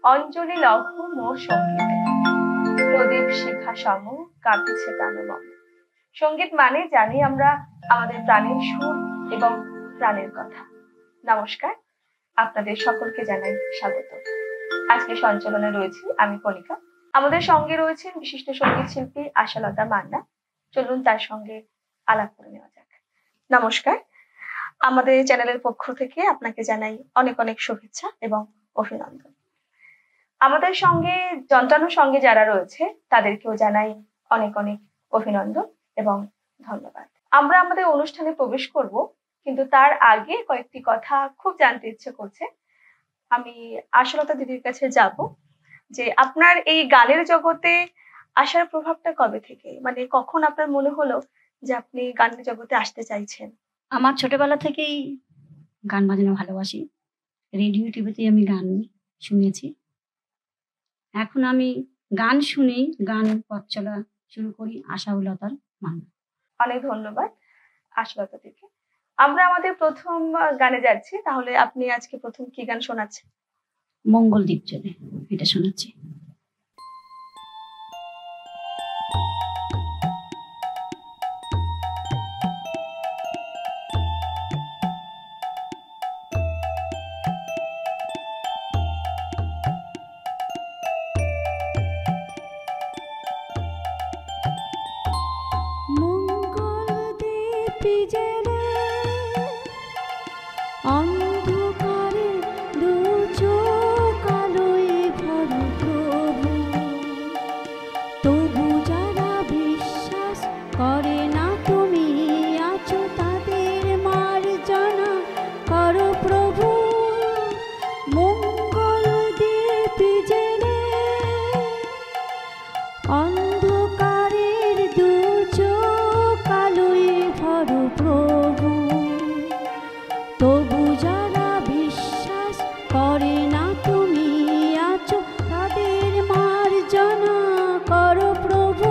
অঞ্জলি লহ মোর সঙ্গীতে, প্রদীপ শিখা সম কাঁপিছে প্রাণ মম। সঙ্গীত মানে জানি আমরা আমাদের প্রাণের সুর এবং প্রাণের কথা। নমস্কার, আপনাদের সকলকে জানাই স্বাগত। আজকে সঞ্চালনে রয়েছি আমি কণিকা। আমাদের সঙ্গে রয়েছেন বিশিষ্ট সঙ্গীত শিল্পী আশালতা মান্না। চলুন তার সঙ্গে আলাপ করে নেওয়া যাক। নমস্কার, আমাদের চ্যানেলের পক্ষ থেকে আপনাকে জানাই অনেক অনেক শুভেচ্ছা এবং অভিনন্দন। আমাদের সঙ্গে যন্ত্রাংশের সঙ্গে যারা রয়েছে তাদেরকেও জানাই অনেক অনেক অভিনন্দন এবং ধন্যবাদ। আমরা আমাদের অনুষ্ঠানে প্রবেশ করব, কিন্তু তার আগে কয়েকটি কথা খুব জানতে ইচ্ছে করছে। আমি আশালতা দিদির কাছে যাব যে আপনার এই গানের জগতে আসার প্রভাবটা কবে থেকে, মানে কখন আপনার মনে হলো যে আপনি গানের জগতে আসতে চাইছেন? আমার ছোটবেলা থেকেই গান বাজনা ভালোবাসি। রেডিও টিভিতে আমি গান শুনেছি। এখন আমি গান শুনেই গান পথ চলা শুরু করি আশালতার মান্না। অনেক ধন্যবাদ আশালতা দিকে। আমরা আমাদের প্রথম গানে যাচ্ছি, তাহলে আপনি আজকে প্রথম কি গান শোনাচ্ছেন? মঙ্গল দ্বীপ চলে, এটা শোনাচ্ছি। অন্ধকারে দু চোখ আলোয় ভরা প্রভু, তবু যারা বিশ্বাস করে না তুমি আছো তাদের মার্জনা করো প্রভু। মঙ্গল দ্বীপ জেলে অন্ধকারের দু চোখ আলোয় ভরা প্রভু, তবু যারা বিশ্বাস করে না তুমি আছো তাদের মার্জনা করো প্রভু।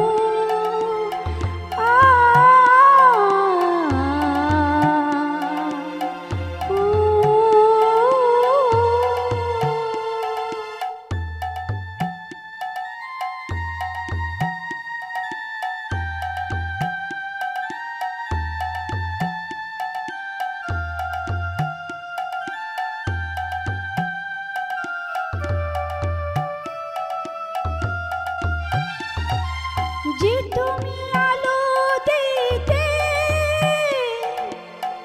যে তুমি আলো দিতে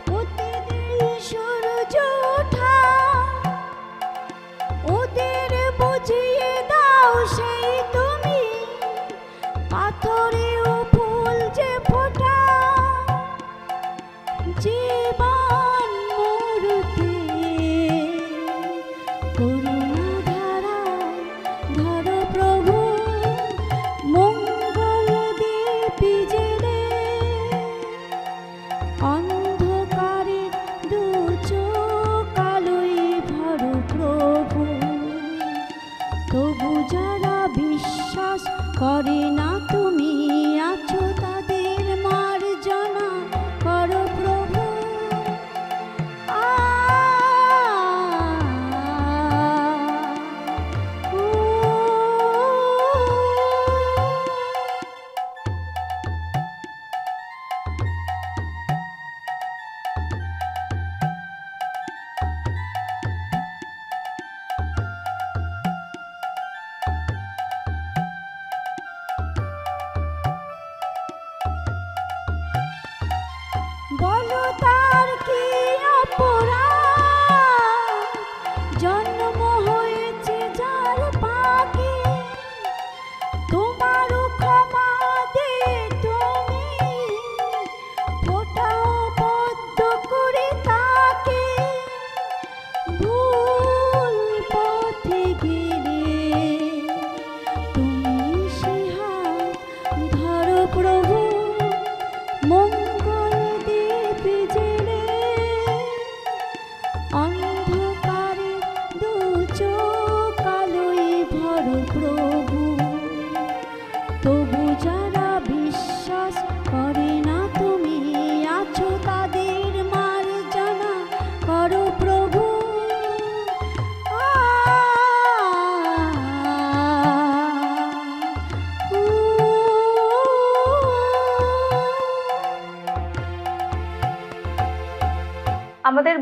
প্রতিদিন সূর্য ওঠা, ওদের বুঝিয়ে দাও সেই তুমি পাথরেও ফুল যে ফোটা। জীবন মূর্তি করুণা ধারা ধরো প্রভু। মঙ্গল দ্বীপ জেলে অন্ধকারে দু চোখ আলোয় ভরো প্রভু, তবু যারা বিশ্বাস করে না তুমি আছো তাদের মার্জনা করো প্রভু।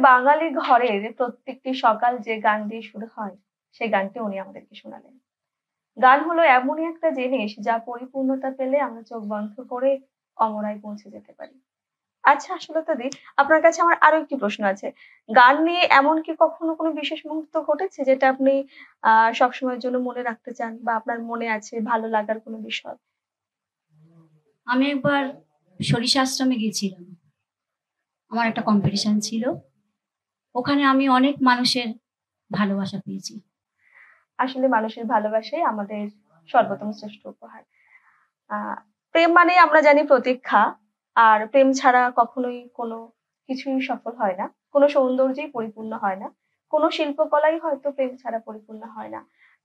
বাঙালি ঘরের প্রত্যেকটি সকাল যে গান দিয়ে শুরু হয়, সেই গানটি উনি আমাদেরকে শোনালেন। গান হলো এমনই একটা জিনিস যা পরিপূর্ণতা পেলে আমরা চোখ বন্ধ করে অমরায় পৌঁছে যেতে পারি। আচ্ছা, আসলে দাদি, আপনার কাছে আমার আরো একটি প্রশ্ন আছে। গান নিয়ে এমন কি কখনো কোনো বিশেষ মুহূর্ত ঘটেছে যেটা আপনি সবসময়ের জন্য মনে রাখতে চান বা আপনার মনে আছে ভালো লাগার কোনো বিষয়? আমি একবার সরিষা আশ্রমে গেছিলাম। আমার একটা কম্পিটিশন ছিল। ওখানে আমি অনেক মানুষের ভালোবাসা পেয়েছি। আসলে মানুষের ভালোবাসাই আমাদের সর্বোত্তম শ্রেষ্ঠ উপহার। আ প্রেম মানেই আমরা জানি প্রতীক্ষা। আর প্রেম ছাড়া কখনোই কোনো কিছুই সফল হয় না। কোনো সৌন্দর্যই পরিপূর্ণ হয় না। কোনো শিল্পকলাই হয়তো প্রেম ছাড়া পরিপূর্ণ হয় না।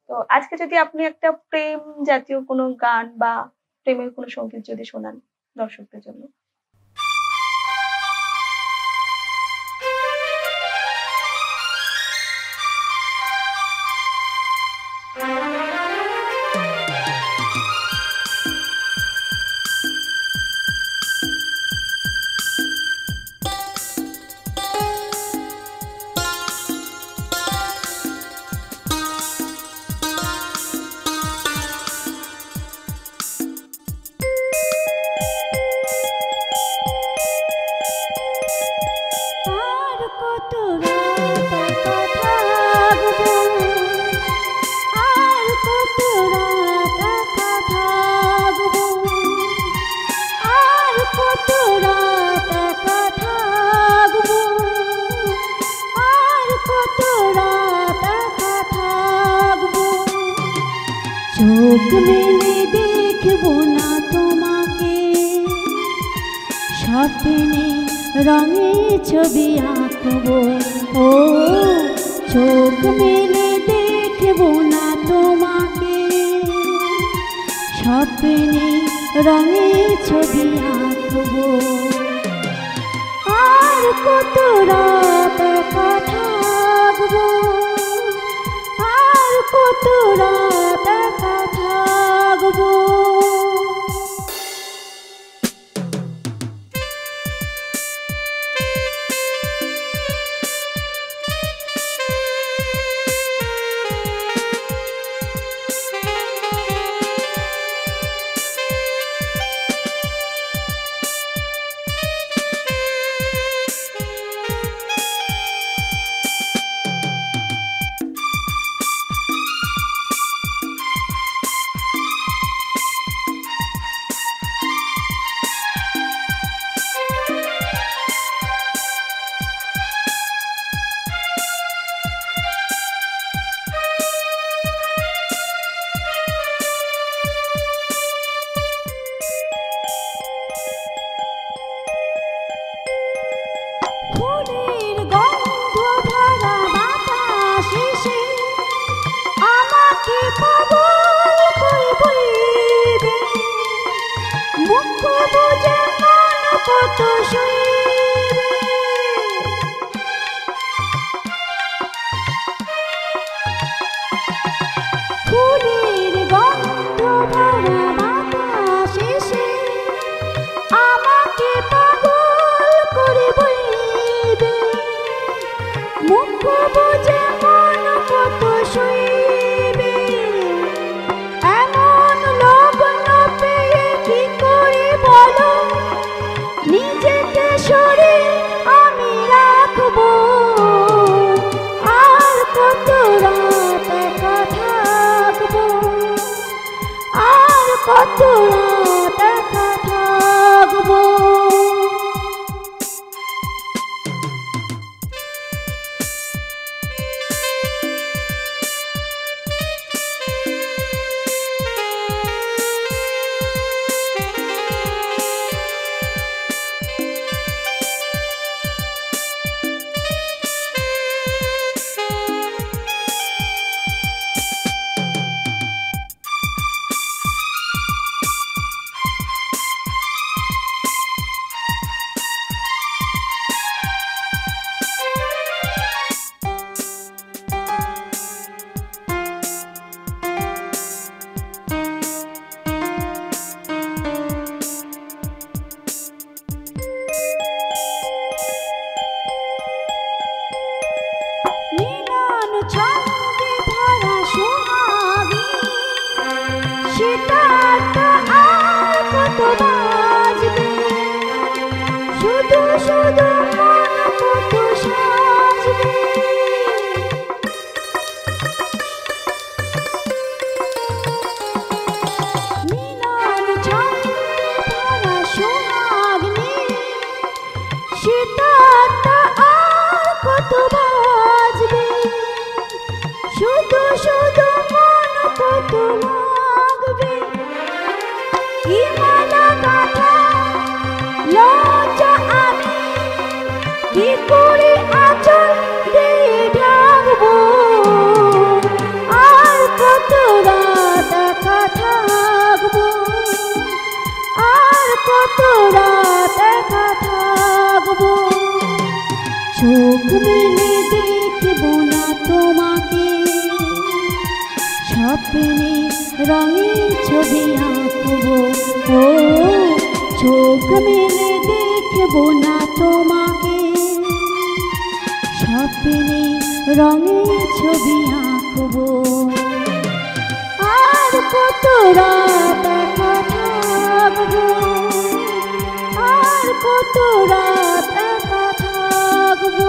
তো আজকে যদি আপনি একটা প্রেম জাতীয় কোনো গান বা প্রেমের কোনো সংগীত যদি শোনান দর্শকদের জন্য। আর কত রাত একা থাকবো, আর কত রাত একা থাকবো, আর কত রাত একা থাকবো, আর কত রাত একা থাকবো। চোখ মেলে দেখবো না তোমাকে, স্বপ্নে রঙে ছবি আঁকবো। ও চোখ মেলে দেখবো না তোমাকে, স্বপ্নে রঙে ছবি আঁকবো। আর কত রাত একা থাকবো, আর কত রাত একা থাকবো। চোখ মেলে দেখব না তোমাকে, স্বপ্নে রঙের ছবি আঁকবো। ও চোখ মেলে দেখব না তোমাকে, স্বপ্নে রঙের ছবি আঁকবো। আর কত রাত একা থাকবো, আর কত রাত একা থাকবো।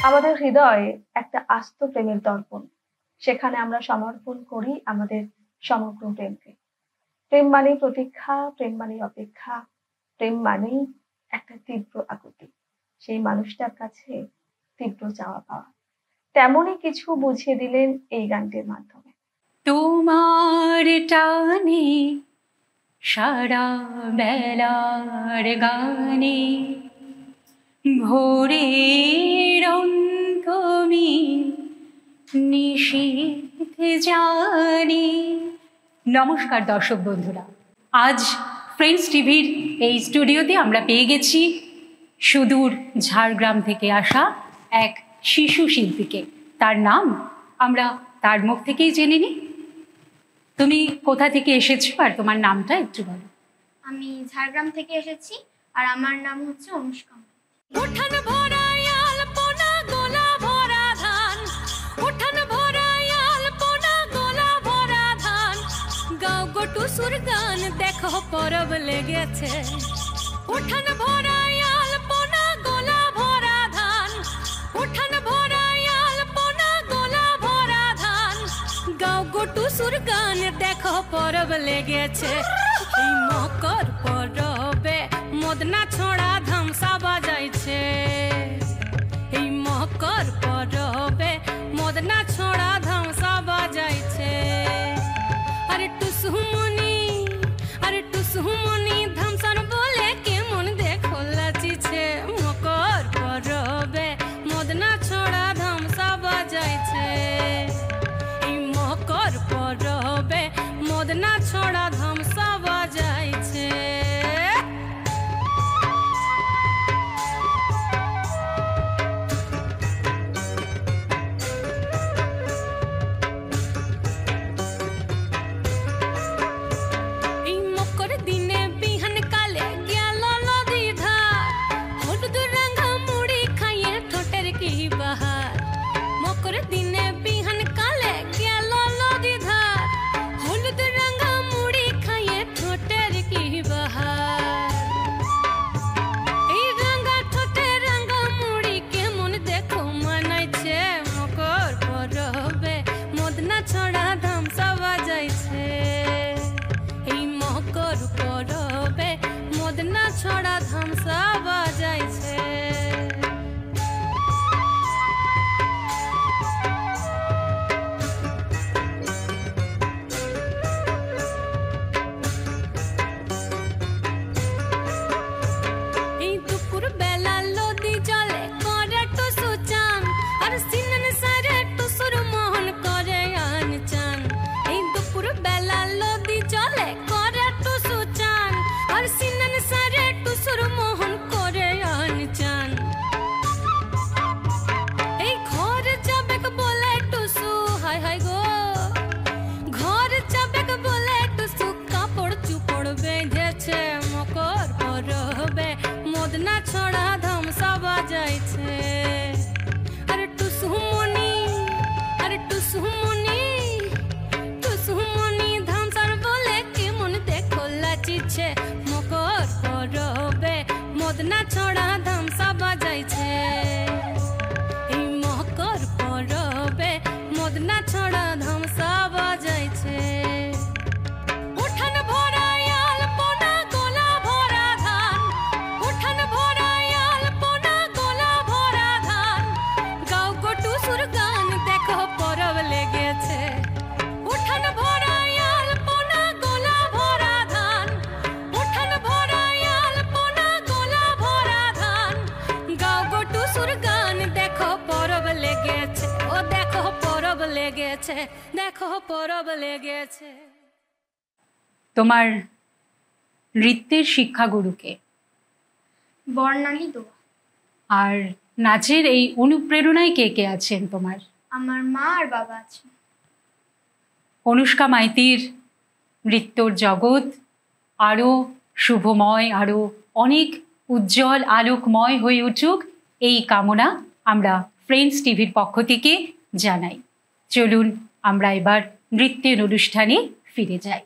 আমাদের হৃদয়ে একটা আস্ত প্রেমের দর্পণ, সেখানে আমরা সমর্পণ করি আমাদের সমগ্র প্রেমকে। প্রেম মানেই প্রতীক্ষা, প্রেম মানেই অপেক্ষা, প্রেম মানেই একটা তীব্র আকুতি, সেই মানুষটার কাছে তীব্র চাওয়া পাওয়া। তেমনই কিছু বুঝিয়ে দিলেন এই গানটির মাধ্যমে। তোমার টানে সারা বেলার গানে ভোরের অন্তমি নিশীথ জানি। নমস্কার দর্শক বন্ধুরা, আজ ফ্রেন্ডস টিভির এই স্টুডিওতে আমরা পেয়ে গেছি সুদূর ঝাড়গ্রাম থেকে আসা এক শিশু শিল্পীকে। তার নাম আমরা তার মুখ থেকেই জেনে নিই। তুমি কোথা থেকে এসেছো আর তোমার নামটা একটু বলো। আমি ঝাড়গ্রাম থেকে এসেছি আর আমার নাম হচ্ছে অনুষ্কা। উঠান ভরা আলপনা গোলা ভরা ধান, উঠান ভরা আলপনা গোলা ভরা ধান, গাও গোটু সুর গান দেখো পরব লেগেছে। উঠান ভরা আলপনা গোলা ভরা ধান, উঠান ভরা আলপনা গোলা ভরা ধান, গাও গোটু সুর গান দেখো পরব লেগেছে। এই মকর পরবে মদনা ছোড়া ধামসা বাজাইছে, এই মকর পরবে মদনা ছোড়া ধামসা বাজাইছে। আরে টুসুমনি, আরে টুসুমনি ধামসার বলে কেমন দেখো লাচিছে। মকর পরবে মদনা ছোড়া ধামসা বাজাইছে, এই মকর পরবে মদনা ছোড়া ধামসা বাজাইছে। লেগেছে, দেখো পরব লেগেছে। তোমার নৃত্যের শিক্ষাগুরুকে বর্ণালী দোয়া। আর নাচের এই অনুপ্রেরণায় কে কে আছেন তোমার? আমার মা আর বাবা আছে। অনুষ্কা মাইতির নৃত্যর জগৎ আরও শুভময়, আরও অনেক উজ্জ্বল আলোকময় হয়ে উঠুক, এই কামনা আমরা ফ্রেন্ডস টিভির পক্ষ থেকে জানাই। চলুন আমরা এবার নৃত্যের অনুষ্ঠানে ফিরে যাই।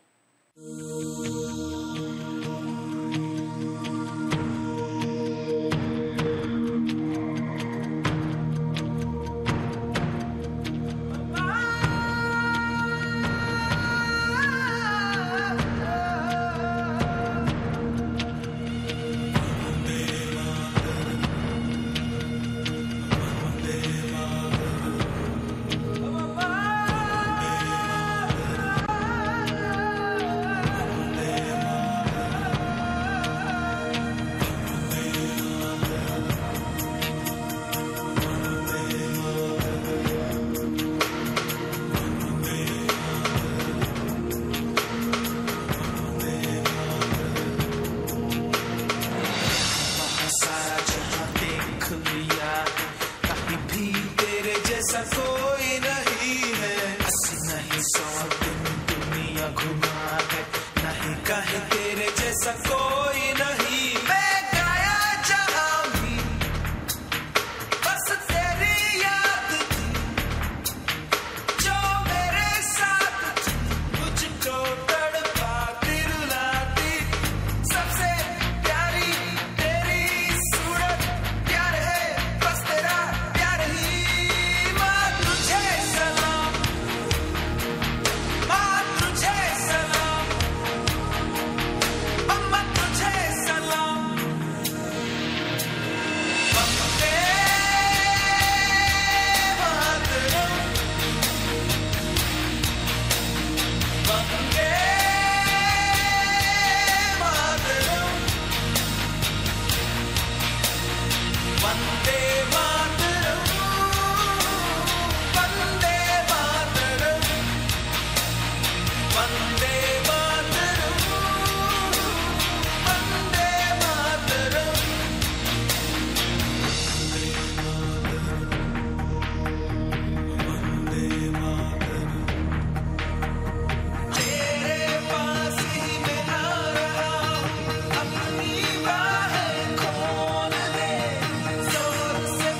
से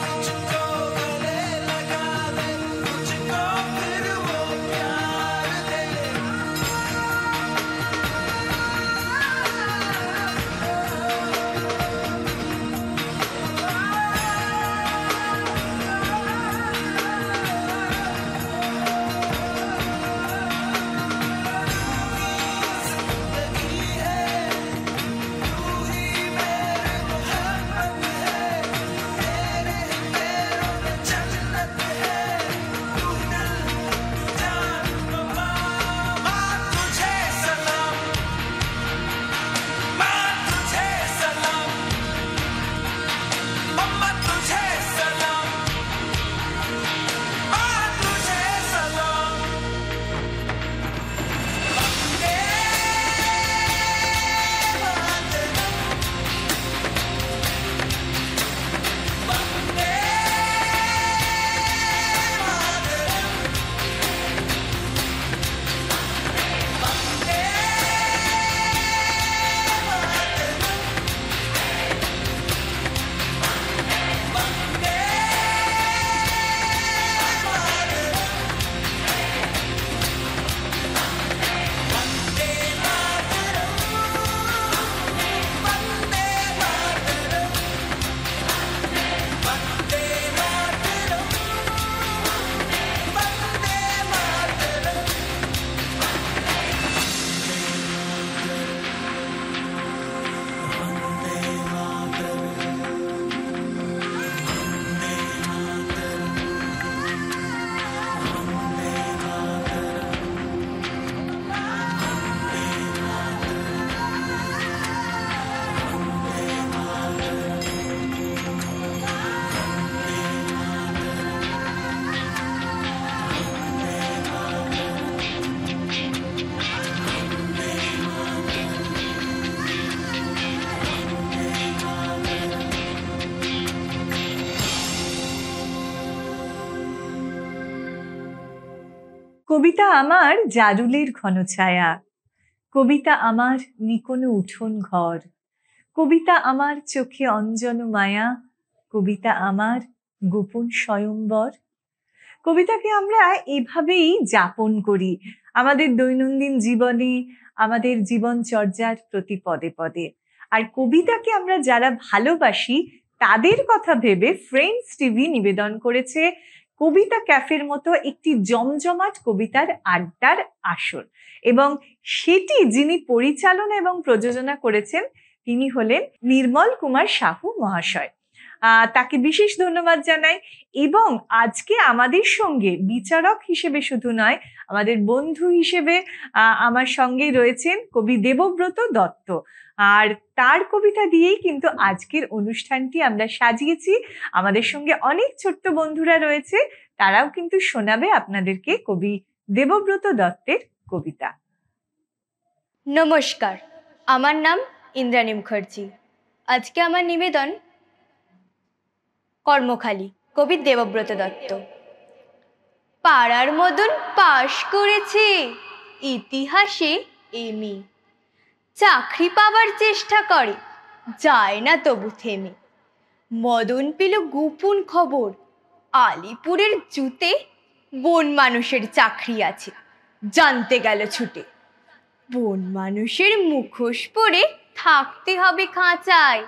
কবিতা আমার জারুলের ঘন ছায়া, কবিতা আমার নিকোনো উঠোন ঘর, কবিতা আমার চোখে অঞ্জন মায়া, কবিতা আমার গোপন স্বয়ম্বর। কবিতাকে আমরা এভাবেই যাপন করি আমাদের দৈনন্দিন জীবনে, আমাদের জীবনচর্যার প্রতি পদে পদে। আর কবিতাকে আমরা যারা ভালোবাসি তাদের কথা ভেবে ফ্রেন্ডস টিভি নিবেদন করেছে কবিতা ক্যাফের মতো একটি জমজমাট কবিতার আড্ডার আসর, এবং সেটি যিনি পরিচালনা এবং প্রযোজনা করেছেন তিনি হলেন নির্মল কুমার সাহু মহাশয়। তাকে বিশেষ ধন্যবাদ জানাই। এবং আজকে আমাদের সঙ্গে বিচারক হিসেবে শুধু নয়, আমাদের বন্ধু হিসেবে আমার সঙ্গেই রয়েছেন কবি দেবব্রত দত্ত। আর তার কবিতা দিয়েই কিন্তু আজকের অনুষ্ঠানটি আমরা সাজিয়েছি। আমাদের সঙ্গে অনেক ছোট্ট বন্ধুরা রয়েছে, তারাও কিন্তু শোনাবে আপনাদেরকে কবি দেবব্রত দত্তের কবিতা। নমস্কার, আমার নাম ইন্দ্রাণী মুখার্জি। আজকে আমার নিবেদন কর্মখালি, কবি দেবব্রত দত্ত। পাড়ার মদন পাশ করেছে ইতিহাসে এমএ, চাকরি পাওয়ার চেষ্টা করে যায় না তবু থেমে। মদন পেল গোপন খবর আলিপুরের জুতে বন মানুষের চাকরি আছে, জানতে গেল ছুটে। বন মানুষের মুখোশ পরে থাকতে হবে খাঁচায়,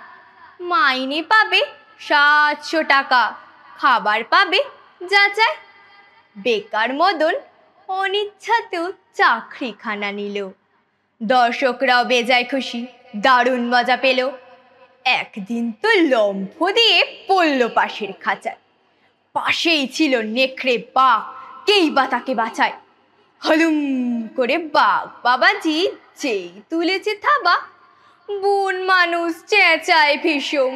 মাইনে পাবে 700 টাকা, খাবার পাবে যাচাই। বেকার মদন অনিচ্ছাতেও চাকরিখানা নিল, দর্শকরাও বেজায় খুশি, দারুণ মজা পেল। একদিন তো লম্ফ দিয়ে পড়ল পাশের খাঁচায়, পাশেই ছিল নেকড়ে বাঘ, কেই বা তাকে বাঁচায়। হলুম করে বাঘ বাবাজি যেই তুলেছে থাবা, বন মানুষ চেঁচায় ভীষণ,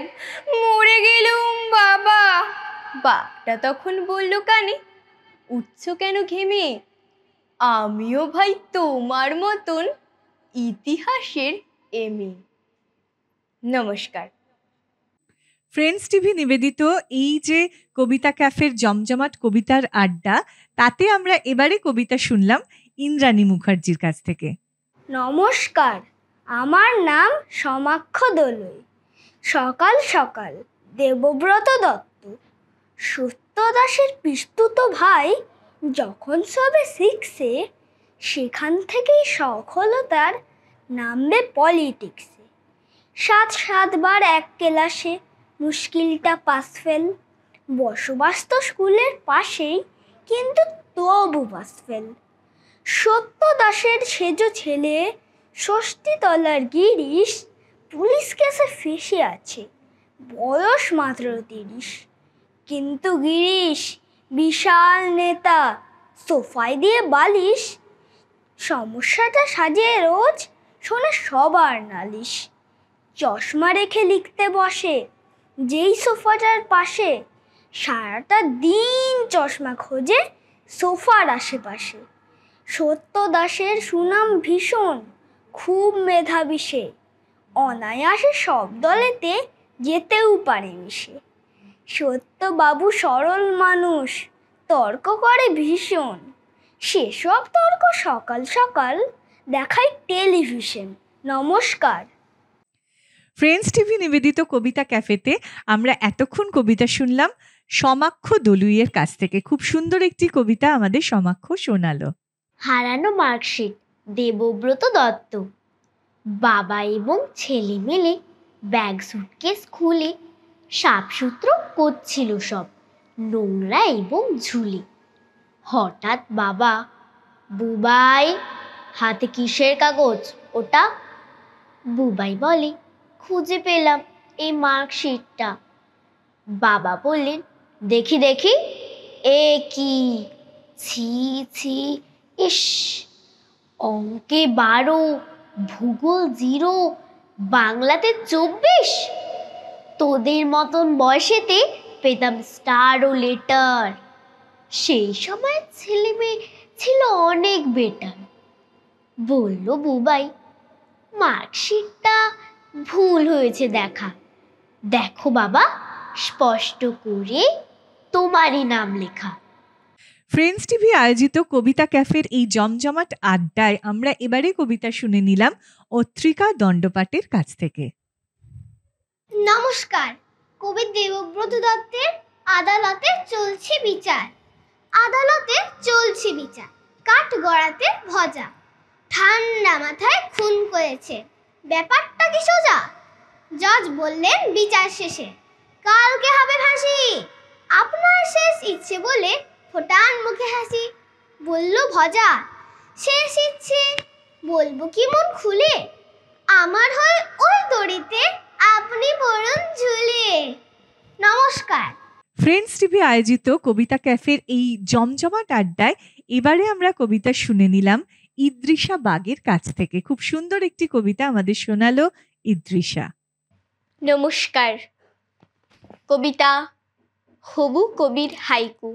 মরে গেলুম বাবা। বাঘটা তখন বলল কানে, উঠছ কেন ঘেমে, আমিও ভাই তোমার মতন ইতিহাসের এমএ। নমস্কার। ফ্রেন্ডস টিভি নিবেদিত এই যে কবিতা ক্যাফের জমজমাট কবিতার আড্ডা, তাতে আমরা এবারে কবিতা শুনলাম ইন্দ্রাণী মুখার্জির কাছ থেকে। নমস্কার, আমার নাম সমাক্ষ দলুই। সকাল সকাল দেবব্রত দত্ত, সত্য দাসের পিস্তুত ভাই, যখন সবে 6-এ, সেখান থেকেই শখ হলো তার নামবে পলিটিক্সে। 7-7বার এক ক্লাসে, মুশকিলটা পাস ফেল। বসবাস তো স্কুলের পাশেই, কিন্তু তবু পাস ফেল। সত্য দাসের সেজ ছেলে, ষষ্ঠীতলার গিরিশ, পুলিশ কেসে ফেঁসে আছে, বয়স মাত্র 30। কিন্তু গিরিশ বিশাল নেতা, সোফায় দিয়ে বালিশ, সমস্যাটা সাজিয়ে রোজ শোনে সবার নালিশ। চশমা রেখে লিখতে বসে যেই সোফাটার পাশে, সারাটা দিন চশমা খোঁজে সোফার আশেপাশে। সত্য দাসের সুনাম ভীষণ, খুব মেধাবী সে, অনায়াসে সব দলেতে যেতেও পারে মিশে। সত্যবাবু সরল মানুষ, তর্ক করে ভীষণ, সেসব তর্ক সকাল সকাল দেখায় টেলিভিশন। নমস্কার। ফ্রেন্ডস টিভি নিবেদিত কবিতা ক্যাফেতে আমরা এতক্ষণ কবিতা শুনলাম সমাক্ষ দলুইয়ের কাছ থেকে। খুব সুন্দর একটি কবিতা আমাদের সমাক্ষ শোনালো। হারানো মার্কশিট, দেবব্রত দত্ত। বাবা এবং ছেলে মিলে ব্যাগ সুটকেস খুলে সাফসুত্র করছিল সব নোংরা এবং ঝুলি। হঠাৎ বাবা, বুবাই হাতে কিসের কাগজ ওটা? বুবাই বলে, খুঁজে পেলাম এই মার্কশিটটা। বাবা বললেন, দেখি দেখি, এ কি, ছি ছি, ইস, অঙ্কে 12, ভূগোল 0, বাংলাতে 24। তোদের মতন বয়সেতে পেতাম স্টার ও লেটার। সেই সময় ছেলে মেয়ে ছিল অনেক বেটার। বলল বুবাই, মার্কশিটটা ভুল হয়েছে দেখা। দেখো বাবা, স্পষ্ট করে তোমারই নাম লেখা। ফ্রেন্ডস টিভি আয়োজিত কবিতা ক্যাফের এই জমজমাট আড্ডায় আমরা এবারে কবিতা শুনে নিলাম অত্রিকা দণ্ডপাটের কাছ থেকে। নমস্কার। কবি দেবব্রত দত্তের আদালতে চলছে বিচার। আদালতে চলছে বিচার, কাঠ গড়াতে ভজা, ঠান্ডা মাথায় খুন করেছে, ব্যাপারটা কি সোজা? জজ বললেন বিচার শেষে, কালকে হবে ফাঁসি। আপনার শেষ ইচ্ছে বলে ফোটান মুখে হাসি। বলল ভজা, শেষ ইচ্ছে বলবো কি মন খুলে, আমার হয় ওই দড়িতে আপনি পড়ুন ঝুলে। নমস্কার। ফ্রেন্ডস টিভি আয়োজিত কবিতা ক্যাফের এই জমজমাট আড্ডায় এবারে আমরা কবিতা শুনে নিলাম ইদ্রিশা বাগের কাছ থেকে। খুব সুন্দর একটি কবিতা আমাদের শোনালো ইদ্রিশা। নমস্কার। কবিতা হবু কবির হাইকু,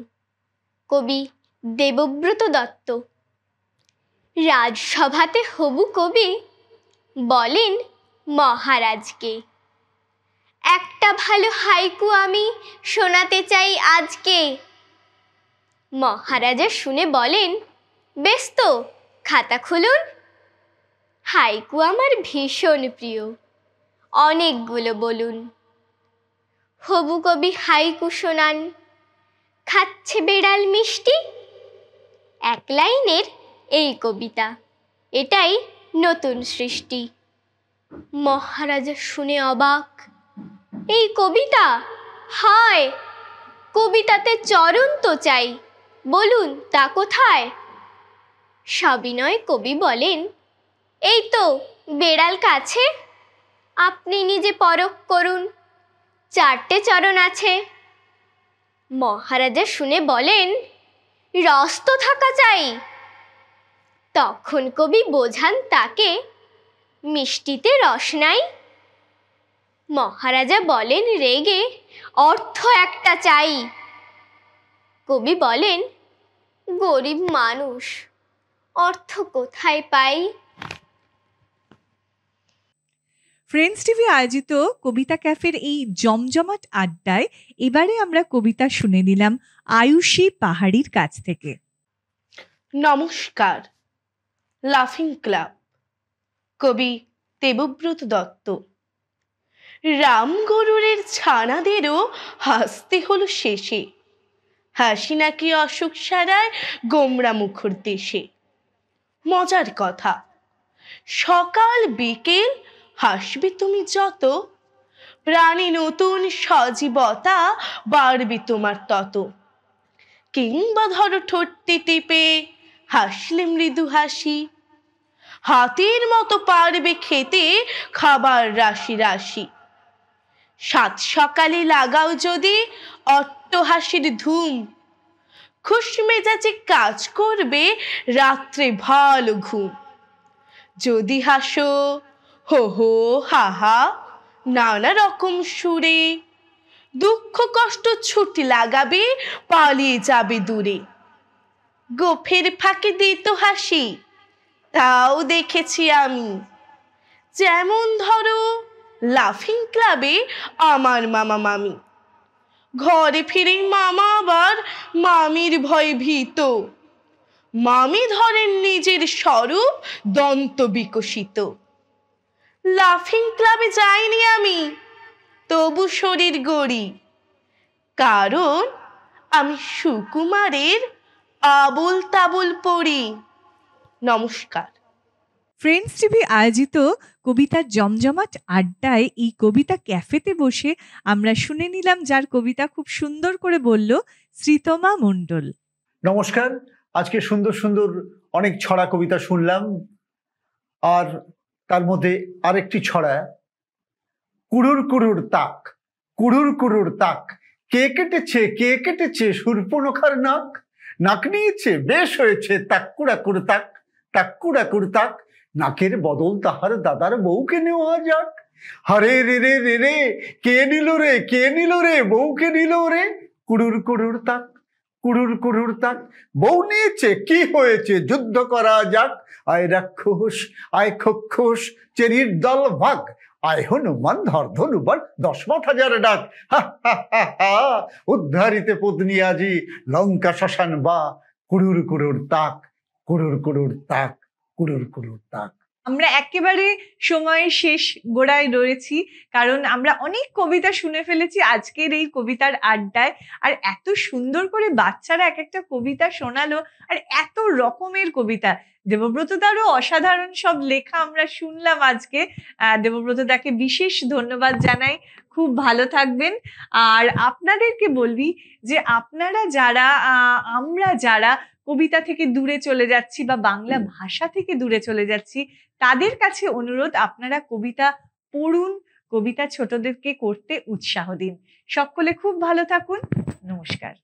কবি দেবব্রত দত্ত। রাজসভাতে হবু কবি বলেন মহারাজকে, একটা ভালো হাইকু আমি শোনাতে চাই আজকে। মহারাজা শুনে বলেন, বেশ তো, খাতা খুলুন। হাইকু আমার ভীষণ প্রিয়, অনেকগুলো বলুন। হবু কবি হাইকু শোনান। খাচ্ছে বেড়াল মিষ্টি, এক লাইনের এই কবিতা, এটাই নতুন সৃষ্টি। মহারাজা শুনে অবাক, এই কবিতা? হায়, কবিতাতে চরণ তো চাই, বলুন তা কোথায়? সবিনয় কবি বলেন, এই তো বেড়াল কাছে, আপনি নিজে পরখ করুন, 4টে চরণ আছে। মহারাজা শুনে বলেন, রস তো থাকা চাই। তখন কবি বোঝান তাকে, মিষ্টিতে রস নাই। মহারাজা বলেন রেগে, অর্থ একটা চাই। কবি বলেন, গরিব মানুষ, অর্থ কোথায় পাই? ফ্রেন্ডস টিভি আয়োজিত কবিতা ক্যাফের এই জমজমাট আড্ডায় এবারে আমরা কবিতা শুনে নিলাম আয়ুষী পাহাড়ির কাছ থেকে। নমস্কার। লাফিং ক্লাব, কবি দেবব্রত দত্ত। রাম গরুরের ছানাদেরও হাসতে হলো শেষে, হাসি নাকি অসুখ সারায় গোমরা মুখর দেশে। মজার কথা, সকাল বিকেল হাসবে তুমি যত, প্রাণী নতুন সজীবতা বাড়বে তোমার তত। কিংবা ধরো ঠোঁটটি টিপে হাসলে মৃদু হাসি, হাতির মতো পারবে খেতে খাবার রাশি রাশি। সাত সকালে লাগাও যদি অট্টহাসির ধুম, খুশ মেজাজে কাজ করবে রাত্রে ভালো ঘুম। যদি হাসো হো হো হা হা নানা রকম সুরে, দুঃখ কষ্ট ছুটি লাগাবে পালিয়ে যাবে দূরে। গোফের ফাঁকে দিত হাসি, তাও দেখেছি আমি। যেমন ধরো লাফিং ক্লাবে আমার মামা মামি, ঘরে ফিরে মামা আবার মামির ভয়ে ভীত। মামি ধরেন নিজের স্বরূপ দন্ত বিকশিত। লাফিং ক্লাবে যাইনি আমি, তবু শরীর গড়ি, কারণ আমি সুকুমারের আবুল তাবুল পড়ি। নমস্কার। ফ্রেন্ডস টিভি আয়োজিত কবিতার জমজমাট আড্ডায় এই কবিতা ক্যাফেতে বসে আমরা শুনে নিলাম যার কবিতা খুব সুন্দর করে বলল শ্রীতমা মণ্ডল। নমস্কার। আজকে সুন্দর সুন্দর অনেক ছড়া কবিতা শুনলাম, আর তার মধ্যে আরেকটি ছড়া, কুড়ুর কুড়ুর তাক, কুড়ুর কুড়ুর তাক, কে কেটেছে শূর্পণখার নাক, নাক নিয়েছে বেশ হয়েছে তাক্কুড়া কুড় তাক, তাক্কুড়া কুড় তাক, নাকের বদল তাহার দাদার বউকে নেওয়া যাক। হরে রে রে রে রে, কে নিল রে বউকে নিল রে, কুড়ুর কুড়ুর তাক, কুড়ুর কুড়ুর তাক, বউ নিয়েছে কি হয়েছে যুদ্ধ করা যাক। আয় রাক্ষস আয় খক্ষস চেরির দল ভাগ, আয় হনুমান ধর ধনুবার 10,000 ডাক। হা হা হা হা, উদ্ধারিতে পত্নী আজি লঙ্কা শ্মশান বা, কুড়ুর কুড়ুর তাক, কুড়ুর কুড়ুর তাক, কুড়ুর কুড়ুর তাক। আমরা একেবারে সময়ের শেষ গোড়ায় রয়েছি, কারণ আমরা অনেক কবিতা শুনে ফেলেছি আজকের এই কবিতার আড্ডায়। আর এত সুন্দর করে বাচ্চারা এক একটা কবিতা শোনালো, আর এত রকমের কবিতা। দেবব্রত দারও অসাধারণ সব লেখা আমরা শুনলাম আজকে। দেবব্রত দাকে বিশেষ ধন্যবাদ জানাই, খুব ভালো থাকবেন। আর আপনাদেরকে বলবি যে আপনারা যারা আমরা যারা কবিতা থেকে দূরে চলে যাচ্ছি বা বাংলা ভাষা থেকে দূরে চলে যাচ্ছি, তাদের কাছে অনুরোধ, আপনারা কবিতা পড়ুন, কবিতা ছোটদেরকে করতে উৎসাহ দিন। সকলে খুব ভালো থাকুন, নমস্কার।